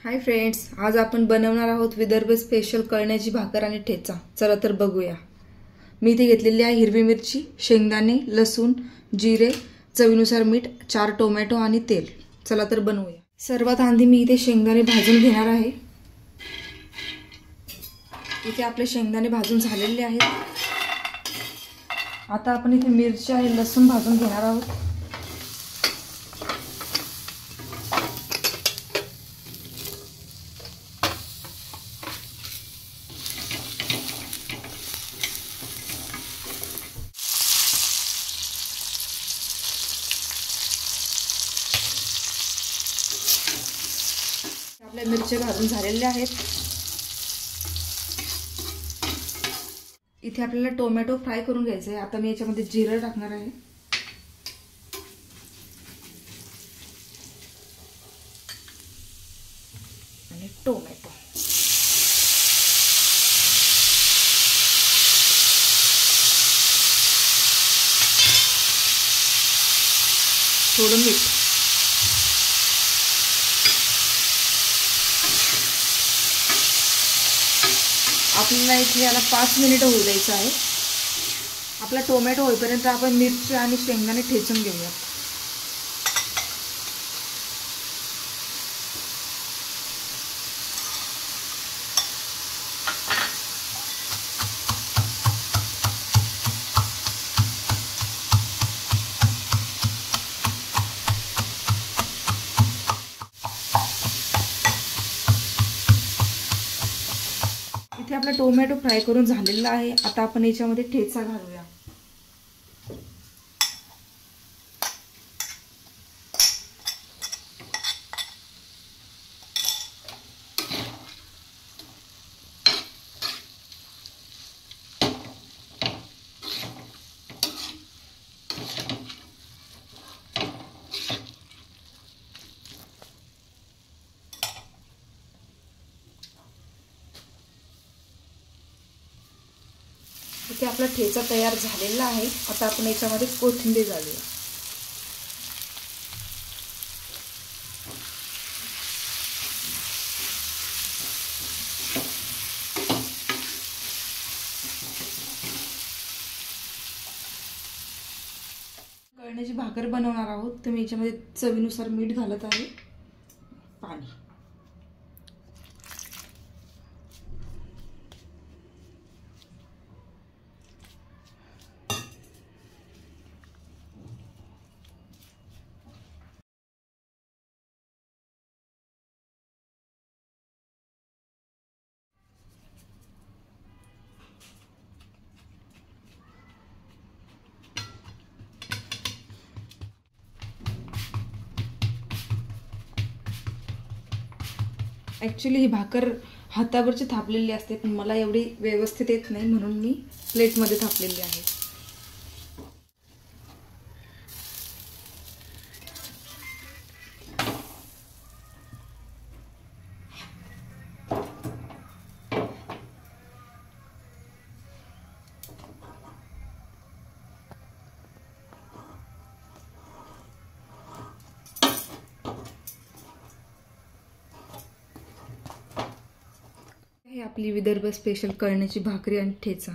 Hi friends, आज आपण बनवणार आहोत विदर्भ स्पेशल कळण्याची भाकर आणि ठेचा। चला तर बघूया। मी इथे घेतलेली आहे हिरवी मिरची, शेंगदाणे, लसूण, जिरे, चवीनुसार मीठ, 4 टोमॅटो आणि तेल। चला तर बनवूया। सर्वात आधी मी इथे शेंगदाणे भाजून घेणार आहे। इथे आपले शेंगदाणे भाजून झालेले आहेत। आता आपण इथे मिरची आणि लसूण भाजून घेणार आहोत। आपल्या मिरच्या भाजून झालेल्या आहेत। इथे आपल्याला टोमॅटो फ्राय करून घ्यायचे आहे। आता मी याच्यामध्ये जिरे टाकणार आहे आणि टोमॅटो, थोडं मीठ, आपल्याला इथे याला 5 मिनिटं होऊ द्यायचं आहे। आपला टोमॅटो होईपर्यंत आपण मिरची आणि शेंगदाणे ठेचून घेऊया। इथे आपला टोमॅटो फ्राय करून झालेला आहे। आता आपण याच्यामध्ये ठेचा घालूया। इथे आपला ठेचा तयार झालेला आहे। आता आपण याच्यामध्ये कोथिंबीर घालूया। कळण्याची भाकर बनवणार आहोत, तर मी याच्यामध्ये चवीनुसार मीठ घालत आहे, पाणी। ॲक्च्युली ही भाकर हातावरची थापलेली असते, पण मला एवढी व्यवस्थित येत नाही, म्हणून मी प्लेटमध्ये थापलेली आहे। हे आपली विदर्भ स्पेशल कळण्याची भाकरी आणि ठेचा।